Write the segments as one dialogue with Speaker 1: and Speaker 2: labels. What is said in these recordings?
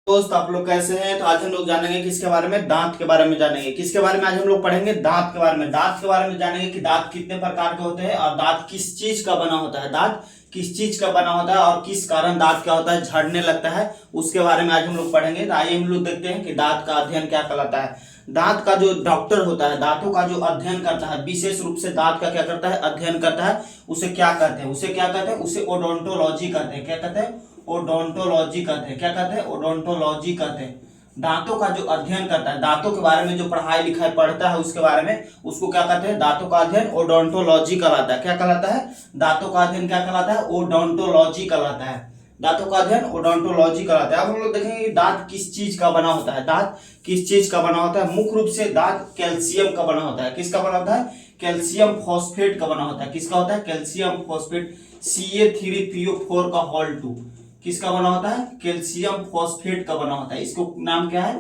Speaker 1: दोस्त आप लोग कैसे हैं। तो आज हम लोग जानेंगे किसके बारे में, दांत के बारे में जानेंगे। किसके बारे में आज हम लोग पढ़ेंगे, दांत के बारे में। दांत के बारे में जानेंगे कि दांत कितने प्रकार के होते हैं और दांत किस चीज का बना होता है, दांत किस चीज का बना होता है और किस कारण दांत क्या होता है झड़ने लगता है, उसके बारे में आज हम लोग पढ़ेंगे। तो आइए हम लोग देखते हैं कि दांत का अध्ययन क्या कहलाता है। दांत का जो डॉक्टर होता है, दांतों का जो अध्ययन करता है, विशेष रूप से दांत का क्या करता है, अध्ययन करता है, उसे क्या कहते हैं, उसे क्या कहते हैं, उसे ओडोंटोलॉजी कहते हैं। क्या कहते हैं, ओडोंटोलॉजी कहते हैं। क्या कहते हैं, ओडोंटोलॉजी कहते हैं। दांतों का जो अध्ययन करता है, दांतों के बारे में जो पढ़ाई लिखाई पढ़ता है उसके बारे में, उसको क्या कहते हैं, दांतों का अध्ययन ओडोंटोलॉजी कहलाता है। क्या कहलाता है, दांतों का अध्ययन क्या कहलाता है, ओडोंटोलॉजी कहलाता है। दांतों का अध्ययन ओडोंटोलॉजी कहलाता है। अब हम लोग देखेंगे कि दांत किस चीज का बना होता है, दांत किस चीज का बना होता है। मुख्य रूप से दांत कैल्शियम का बना होता है। किसका बना होता है, कैल्शियम फॉस्फेट का बना होता है। किसका होता है, कैल्शियम फॉस्फेट, Ca3PO4 का होल 2 किसका बना होता है, कैल्शियम फॉस्फेट का बना होता है। इसको नाम क्या है,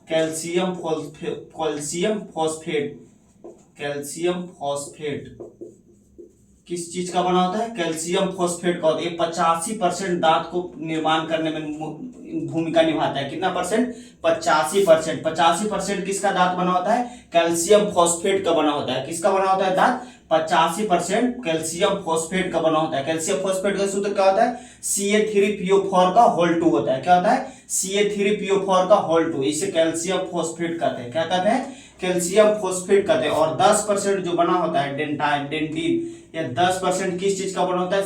Speaker 1: calcium phosphate, calcium phosphate, calcium phosphate किस चीज का बना होता है, कैल्शियम फॉस्फेट का होता है। ये 85% दांत को निर्माण करने में भूमिका निभाता है। कितना परसेंट, 85%। 85% किसका दांत बना होता है, कैल्शियम फॉस्फेट का बना होता है। किसका बना होता है दांत, 85% कैल्शियम फॉस्फेट का बना होता है। कैल्शियम फॉस्फेट का सूत्र क्या होता है, Ca3PO4 का होल 2 होता है। क्या होता है, Ca3PO4 का होल 2, इसे कैल्शियम फॉस्फेट कहते हैं। क्या कहते हैं, कैल्शियम फॉस्फेट कहते हैं। और 10% जो बना होता है डेंटिन, या 10% किस चीज का बना होता है,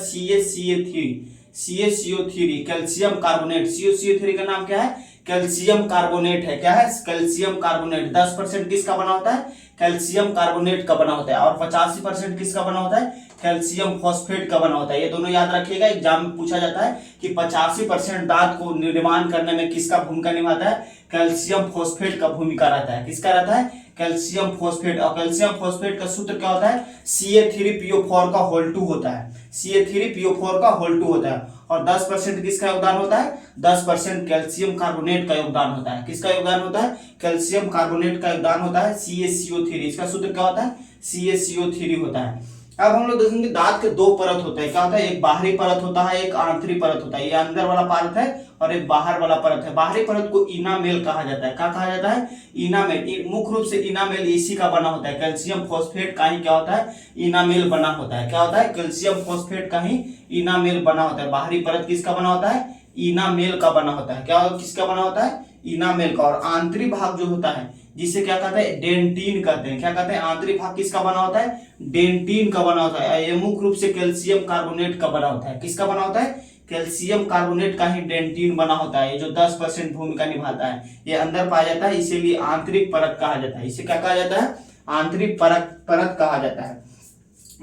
Speaker 1: CaCO3 कैल्शियम कार्बोनेट। CaCO3 का नाम क्या है, कैल्शियम कार्बोनेट है। क्या है, कैल्शियम कार्बोनेट। 10% किसका बना होता है, कैल्शियम कार्बोनेट का बना होता है। और 85% किसका बना होता है, कैल्शियम फॉस्फेट का बना होता है। ये दोनों याद रखिएगा, एग्जाम में पूछा जाता है कि 85% दांत को निर्माण करने में किसका भूमिका निभाता है, कैल्शियम फॉस्फेट का भूमिका रहता है। किसका रहता है, कैल्शियम फॉस्फेट। और कैल्शियम फॉस्फेट का सूत्र क्या होता है, Ca3PO4 का होल 2 होता है। Ca3PO4 का होल 2 होता है। और 10% किसका योगदान होता है, 10% कैल्शियम कार्बोनेट का योगदान होता है। किसका योगदान होता है, कैल्शियम कार्बोनेट का योगदान होता है, CaCO3। इसका सूत्र क्या होता है, CaCO3 होता है। अब हम लोग देखेंगे दांत के दो परत होते हैं। क्या होता है, एक बाहरी परत होता है, एक आंतरिक परत होता है। ये अंदर वाला परत है और एक बाहर वाला परत है। बाहरी परत को इनामेल कहा जाता है। क्या कहा जाता है, इनामेल। मुख्य रूप से इनामेल इसी का बना होता है, कैल्शियम फॉस्फेट का ही क्या होता है, इनामेल बना होता है। क्या होता है, कैल्शियम फॉस्फेट का ही इनामेल बना होता है। बाहरी परत किसका बना होता है, इनामेल का बना होता है। क्या किसका बना होता है, इनामेल का। और आंतरिक भाग जो होता है जिसे क्या कहते हैं, डेंटिन कहते हैं। क्या कहते हैं, आंतरिक भाग किसका बना होता है, डेंटिन का बना होता है। ये मुख्य रूप से कैल्शियम कार्बोनेट का बना होता है। किसका बना होता है, कैल्शियम कार्बोनेट का ही डेंटिन बना होता है। ये जो 10% भूमिका निभाता है, ये अंदर पाया जाता है, इसीलिए आंतरिक परत कहा जाता है। इसे क्या कहा जाता है, आंतरिक परत कहा जाता है।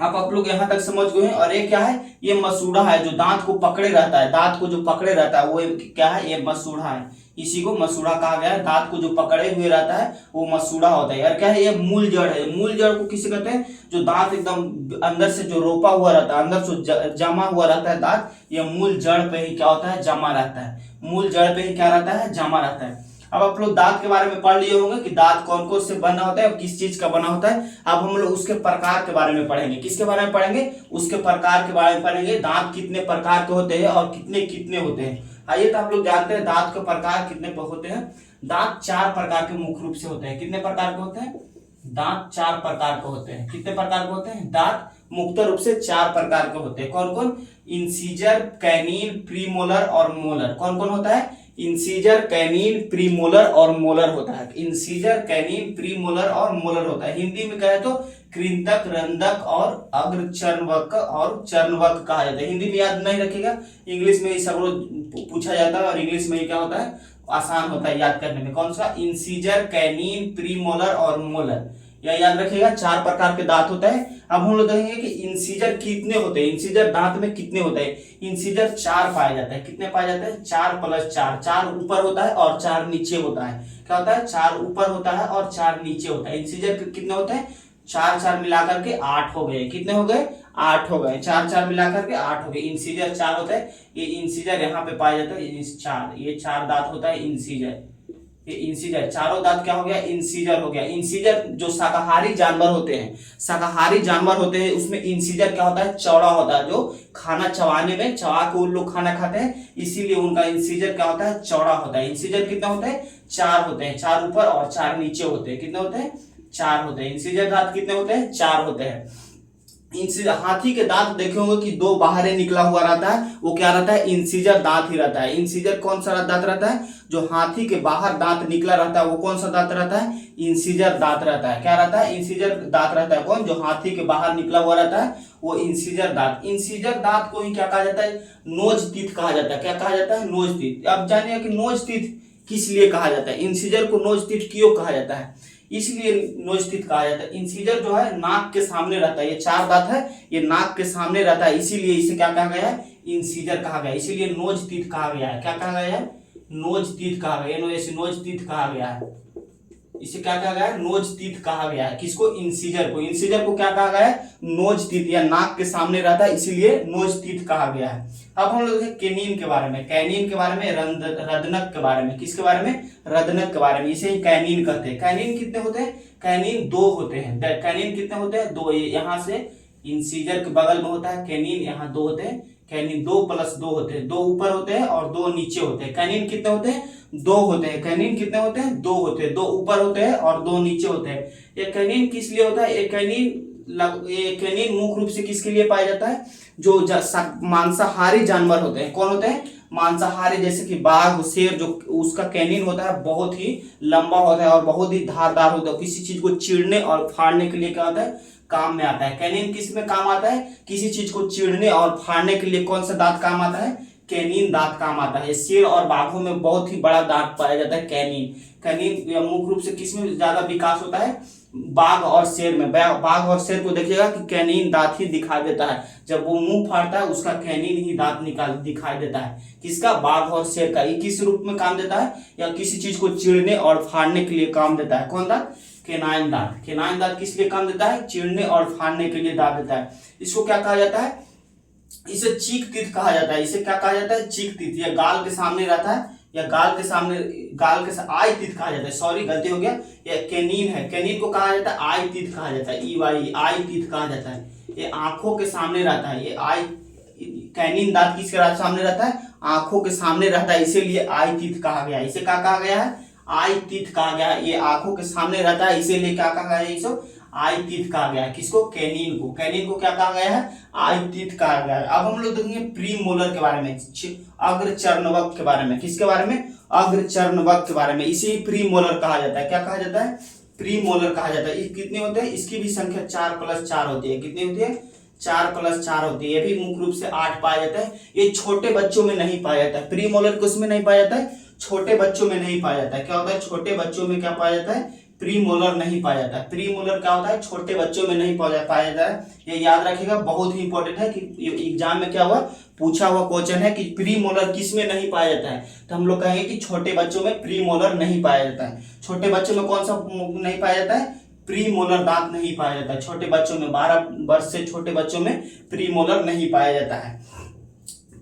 Speaker 1: आप लोग यहां तक समझ गए हैं। और ये क्या है, ये मसूड़ा है जो दांत को पकड़े रहता है। दांत को जो पकड़े रहता है वो क्या है, ये मसूड़ा है। इसी को मसूड़ा कहा गया है। दांत को जो पकड़े हुए रहता है वो मसूड़ा होता है। और क्या है, ये मूल जड़ है। मूल जड़ को किसे कहते हैं, जो दांत एकदम अंदर से जो रोपा हुआ रहता है, अंदर से जमा हुआ रहता है दांत, ये मूल जड़ पे ही क्या होता है, जमा रहता है। मूल जड़ पे ही क्या रहता है, जमा रहता है। अब आप लोग दांत के बारे में पढ़ लिए होंगे कि दांत कौन कौन से बना होता है और किस चीज का बना होता है। अब हम लोग उसके प्रकार के बारे में पढ़ेंगे। किसके बारे में पढ़ेंगे, उसके प्रकार के बारे में पढ़ेंगे। दांत कितने प्रकार के होते हैं और कितने कितने होते हैं। आइए, तो आप लोग जानते हैं दांत के प्रकार कितने होते हैं। दांत 4 प्रकार के मुख्य रूप से होते हैं। कितने प्रकार के होते हैं, दांत 4 प्रकार के होते हैं। कितने प्रकार के होते हैं, दांत मुख्य रूप से 4 प्रकार के होते हैं। कौन कौन, इंसीजर, कैनिन, प्रीमोलर और मोलर। कौन कौन होता है, इंसीजर, कैनिन, प्रीमोलर और मोलर होता है। इंसीजर, कैनिन, प्रीमोलर और मोलर होता है। हिंदी में कहे तो कृंतक, रंधक और अग्रचर्णवक और चर्णवक कहा जाता है। हिंदी में याद नहीं रखेगा, इंग्लिश में सब रोज पूछा जाता है और इंग्लिश में क्या होता है, आसान होता है याद करने में। कौन सा, इंसीजर, कैनिन, प्रीमोलर और मोलर, यह याद रखिएगा। 4 प्रकार के दांत होते हैं। अब हम लोग देखेंगे कि इंसीजर कितने होते हैं, इंसीजर दांत में कितने होते हैं। इंसीजर 4 पाए जाते हैं। कितने पाए जाते हैं, 4 + 4। 4 ऊपर होता है और 4 नीचे होता है। क्या होता है, 4 ऊपर होता है और 4 नीचे होता है। इंसीजर कितने होते हैं, 4 मिलाकर के 8 हो गए। कितने हो गए, 8 हो गए। 4 मिलाकर के 8 हो गए। इंसीजर 4 होता है। ये इंसीजर यहाँ पे पाया जाता है, 4, ये 4 दांत होता है इंसीजर। ये इंसीजर, चारों दांत क्या हो गया, इंसीजर हो गया। इंसीजर जो शाकाहारी जानवर होते हैं, शाकाहारी जानवर होते हैं उसमें इंसीजर क्या होता है, चौड़ा होता है। जो खाना चबाने में, चबा के उन लोग खाना खाते हैं, इसीलिए उनका इंसीजर क्या होता है, चौड़ा होता है। इंसीजर कितना होता है, 4 होते हैं, 4 ऊपर और 4 नीचे होते हैं। कितने होते हैं, 4 होते हैं। इंसीजर दांत कितने होते हैं, 4 होते हैं। हाथी के दांत देखे होंगे कि 2 बाहर निकला हुआ रहता है, वो क्या रहता है, इंसीजर दांत ही रहता है। इंसीजर कौन सा दांत रहता है, जो हाथी के बाहर दांत निकला रहता है वो कौन सा दांत रहता है, इंसीजर दांत रहता है। क्या रहता है, इंसीजर दांत रहता है। कौन, जो हाथी के बाहर निकला हुआ रहता है वो इंसीजर दांत। इंसीजर दांत को ही क्या कहा जाता है, नोज टीथ कहा जाता है। क्या कहा जाता है, नोज टीथ। अब जानिए कि नोज टीथ किस लिए कहा जाता है, इंसीजर को नोज टीथ क्यों कहा जाता है, इसलिए नोज टीथ कहा जाता है। इंसीजर जो है नाक के सामने रहता है, ये 4 दांत है, ये नाक के सामने रहता है, इसीलिए इसे क्या कहा गया है, इंसीजर कहा गया, इसीलिए नोज टीथ कहा गया है। क्या कहा गया है, नोज टीथ कहा गया है, इसे नोज टीथ कहा गया है। इसे क्या कहा गया है, नोज टीथ कहा गया है। किसको, इंसीजर को। इंसीजर को क्या कहा गया है, नोज टीथ, या नाक के सामने रहता है इसीलिए नोज टीथ कहा गया है। अब हम लोग देखें कैनिन के बारे में, कैनिन के बारे में, रदनक के बारे में। किसके बारे में, रदनक के बारे में। इसे ही कैनिन कहते हैं। कैनिन कितने होते हैं, कैनिन 2 होते हैं। कैनिन कितने होते हैं, 2। यहाँ से इंसीजर के बगल में होता है कैनिन, यहाँ 2 होते हैं। कैनिन 2 + 2 होते हैं, 2 ऊपर होते हैं और 2 नीचे होते हैं। कैनिन कितने होते हैं, 2 होते हैं। कैनिन कितने होते हैं, 2 होते हैं, 2 ऊपर होते हैं और 2 नीचे होते हैं। ये कैनिन किस लिए होता है, ये कैनिन मुख्य रूप से किसके लिए पाया जाता है, जो मांसाहारी जानवर होते हैं। कौन होते हैं, मांसाहारी, जैसे कि बाघ, शेर, जो उसका कैनिन होता है बहुत ही लंबा होता है और बहुत ही धारदार होता है। किसी चीज को चीरने और फाड़ने के लिए क्या होता है, काम में आता है। कैनिन किस में काम आता है, किसी चीज को चीरने और फाड़ने के लिए कौन सा दांत काम आता है, कैनिन दांत काम आता है। शेर और बाघों में बहुत ही बड़ा दांत पाया जाता है कैनिन। कैनिन मुख्य रूप से किस में ज्यादा विकास होता है, बाघ और शेर में। बाघ और शेर को देखिएगा कि कैनिन दांत ही दिखाई देता है, जब वो मुंह फाड़ता है उसका कैनिन ही दांत दिखाई देता है। किसका, बाघ और शेर का। ये किस रूप में काम देता है, या किसी चीज को चीरने और फाड़ने के लिए काम देता है। कौन दांत, केनाइन दांत। केनाइन दांत किस लिए काम देता है, चीरने और फाड़ने के लिए दांत देता है। इसको क्या कहा जाता है, इसे चीक टीथ कहा जाता है। इसे क्या कहा जाता है, चीक टीथ। या गाल के सामने रहता है, या गाल के सामने, आई टीथ कहा जाता है। सॉरी, गलती हो गया, ये कैनिन है। कैनिन को कहा जाता है आई टीथ कहा जाता है, EY, आई टीथ कहा जाता है। ये आंखों के सामने रहता है, ये आई, कैनिन दांत किसके सामने रहता है, आंखों के सामने रहता है, इसीलिए आई टीथ कहा गया। इसे क्या कहा गया है, आई टीथ कहा गया है। ये आंखों के सामने रहता है, इसीलिए क्या कहा गया है, इसे आई टीथ कहा गया है। किसको, कैनिन को। कैनिन को क्या कहा गया है, आई टीथ कहा गया है। अब हम लोग देखेंगे प्री मोलर के बारे में, अग्रचर्णवक के बारे में। किसके बारे में, अग्रचर्णवक के बारे में। इसे प्री मोलर कहा जाता है। क्या कहा जाता है, प्री मोलर कहा जाता है। कितने होते हैं, इसकी भी संख्या 4 + 4 होती है। कितनी होती है, 4 + 4 होती है। ये भी मुख्य रूप से 8 पाया जाता है। ये छोटे बच्चों में नहीं पाया जाता है। प्री मोलर को उसमें नहीं पाया जाता है, छोटे बच्चों में नहीं पाया जाता है। क्या होता है, छोटे बच्चों में क्या पाया जाता है, प्री मोलर नहीं पाया जाता है। प्री मोलर क्या होता है, छोटे बच्चों में नहीं पाया जाता है। ये याद रखिएगा, बहुत ही इंपॉर्टेंट है कि एग्जाम में क्या हुआ, पूछा हुआ क्वेश्चन है कि प्री मोलर किस में नहीं पाया जाता है। तो हम लोग कहेंगे कि छोटे बच्चों में प्री मोलर नहीं पाया जाता है। छोटे बच्चों में कौन सा नहीं पाया जाता है, प्री मोलर दांत नहीं पाया जाता है। छोटे बच्चों में, 12 वर्ष से छोटे बच्चों में प्री मोलर नहीं पाया जाता है।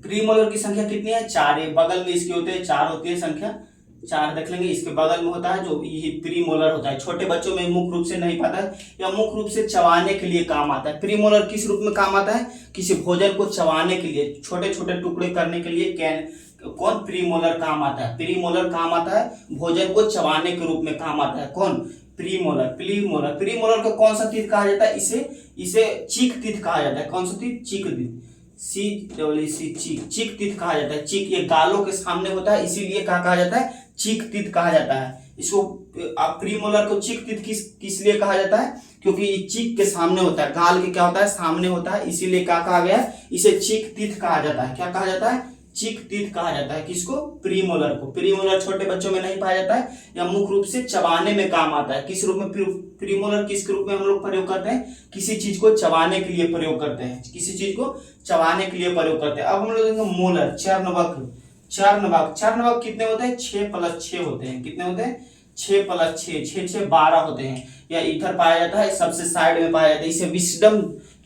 Speaker 1: प्री मोलर की संख्या कितनी है, 4। बगल में इसके होते हैं 4 होती है संख्या, 4 देख लेंगे। इसके बगल में होता है जो ये प्री मोलर होता है। छोटे बच्चों में मुख्य रूप से नहीं पाता है, या मुख्य रूप से चबाने के लिए काम आता है। प्री मोलर किस रूप में काम आता है, किसी भोजन को चबाने के लिए, छोटे छोटे टुकड़े करने के लिए कौन, प्री मोलर काम आता है। प्री मोलर काम आता है भोजन को चबाने के रूप में काम आता है। कौन, प्री मोलर। प्री मोलर को कौन सा टीथ कहा जाता है, इसे चीक टीथ कहा जाता है। कौन सा टीथ, चीक टीथ, चीक टीथ कहा जाता है। चीक, ये गालों के सामने होता है, इसीलिए क्या कहा जाता है, चीक टीथ कहा जाता है। इसको प्री मोलर को चीक टीथ किस लिए कहा जाता है, क्योंकि ये चीक के सामने होता है, गाल के क्या होता है, सामने होता है, इसीलिए क्या कहा गया है, इसे चीक टीथ कहा जाता है। क्या कहा जाता है, चीक टीथ कहा जाता है। किसको, प्री मोलर को। प्री मोलर छोटे बच्चों में नहीं पाया जाता है, या मुख्य रूप से चबाने में काम आता है। किस रूप में, प्री मोलर किस रूप में हम लोग प्रयोग करते हैं, किसी चीज को चबाने के लिए प्रयोग करते हैं, किसी चीज को चबाने के लिए प्रयोग करते हैं। अब हम लोग मोलर, चर्णवक। चर्णवक कितने होते हैं, 6 + 6 होते हैं। कितने होते हैं, 6 + 6, 6 = 12 होते हैं। या इधर पाया जाता है, सबसे साइड में पाया जाता है। इसे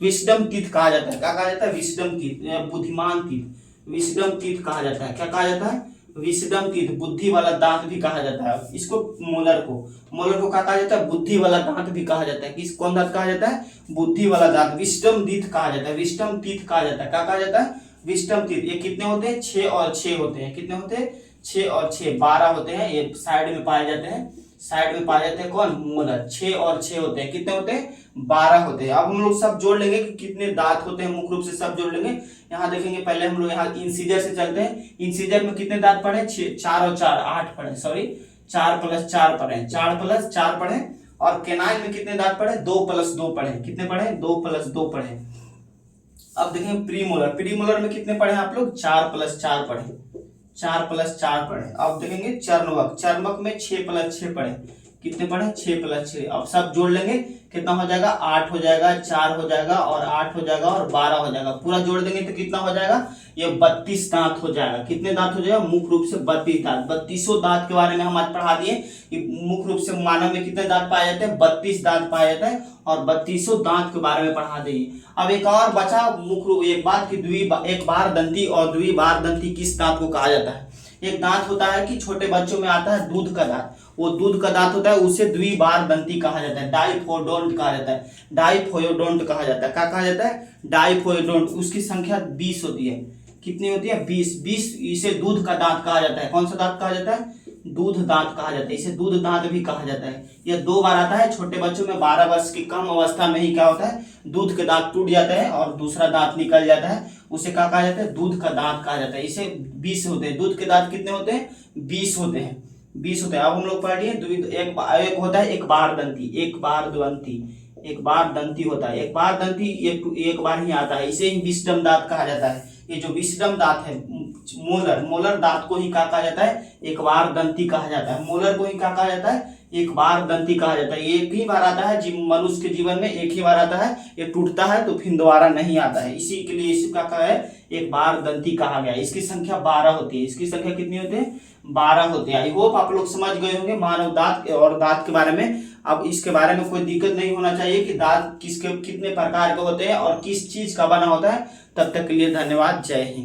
Speaker 1: विस्डम टीथ कहा जाता है। क्या कहा जाता है, विस्डम टीथ, बुद्धिमान टीथ, विस्डम टीथ कहा जाता है। क्या कहा जाता है, विस्डम टीथ, बुद्धि वाला दांत भी कहा जाता है इसको। मोलर को क्या कहा जाता है? बुद्धि वाला दांत भी कहा जाता है। किस कौन दांत कहा जाता है? बुद्धि वाला दांत, विस्डम टीथ कहा जाता है। विस्डम टीथ कहा जाता है। क्या कहा जाता है? Wisdom teeth. ये कितने होते हैं? 6 और 6 होते हैं। कितने होते हैं? 6 और 6, 12 होते हैं। ये साइड में पाए जाते हैं। साइड में पाए जाते हैं कौन? मोलर। 6 और 6 होते हैं। कितने होते हैं? 12 होते हैं। अब हम लोग सब जोड़ लेंगे कि कितने दांत होते हैं, मुख्य रूप से सब जोड़ लेंगे। यहाँ देखेंगे, पहले हम लोग यहाँ इंसीजर से चलते हैं। इंसीजर में कितने दांत पढ़े? 4 और 4 8 पढ़े, सॉरी 4 + 4 पढ़े, 4 + 4 पढ़े। और केनाइन में कितने दांत पढ़े? 2 + 2 पढ़े। कितने पढ़े? 2 + 2 पढ़े। अब देखेंगे प्रीमोलर में कितने पढ़े आप लोग? 4 + 4 पढ़े, 4 + 4 पढ़े। अब देखेंगे चर्मक में 6 + 6 पढ़े। कितने पढ़े? 6 + 6। अब सब जोड़ लेंगे, कितना हो जाएगा? 8 हो जाएगा, 4 हो जाएगा और 8 हो जाएगा और 12 हो जाएगा। पूरा जोड़ देंगे तो कितना हो जाएगा? ये 32 दांत हो जाएगा। कितने दांत हो जाएगा? मुख्य रूप से 32 दांत। 32 दांत के बारे में हम आज पढ़ा दिए कि मुख्य रूप से मानव में कितने दांत पाए जाते हैं? 32 दांत पाए जाते हैं और 32 दांत के बारे में पढ़ा दिए। अब एक और बचा मुख्य रूप एक बात की एक बार दंती और द्विबार दंती किस दांत को कहा जाता है? एक दांत होता है कि छोटे बच्चों में आता है दूध का दांत, वो दूध का दांत होता है, उसे द्विबार दंती कहा जाता है, डाइफोडोंट कहा जाता है, डाइफोयोडोंट कहा जाता है। क्या कहा जाता है? डाइफोयोडोंट। उसकी संख्या 20 होती है। कितनी होती है? 20। इसे दूध का दांत कहा जाता है। कौन सा दांत कहा जाता है? दूध दांत कहा जाता है। इसे दूध दांत भी कहा जाता है। यह 2 बार आता है छोटे बच्चों में। 12 वर्ष की कम अवस्था में ही क्या होता है? दूध के दांत टूट जाता है और दूसरा दांत निकल जाता है। उसे क्या कहा जाता है? दूध का दांत कहा जाता है। इसे 20 होते हैं। दूध के दांत कितने होते हैं? 20 होते हैं। 20 होते हैं। अब हम लोग पढ़ लिए एक होता है एक बार दंती, एक बार दंती होता है। एक बार दंती एक बार ही आता है। इसे ही विस्डम दांत कहा जाता है। ये जो विस्डम दांत है, मोलर दांत को ही क्या कहा जाता है? एक बार दंती कहा जाता है। मोलर को ही क्या कहा जाता है? एक बार दंती कहा जाता है। ये एक ही बार आता है, मनुष्य के जीवन में एक ही बार आता है। ये टूटता है तो फिर दोबारा नहीं आता है। इसी के लिए इसका क्या है? एक बार दंती कहा गया। इसकी संख्या 12 होती है। इसकी संख्या कितनी होती है? 12 होते हैं। आई होप आप लोग समझ गए होंगे मानव दांत और दांत के बारे में। अब इसके बारे में कोई दिक्कत नहीं होना चाहिए कि दांत कितने प्रकार के होते हैं और किस चीज का बना होता है। तब तक के लिए धन्यवाद। जय हिंद।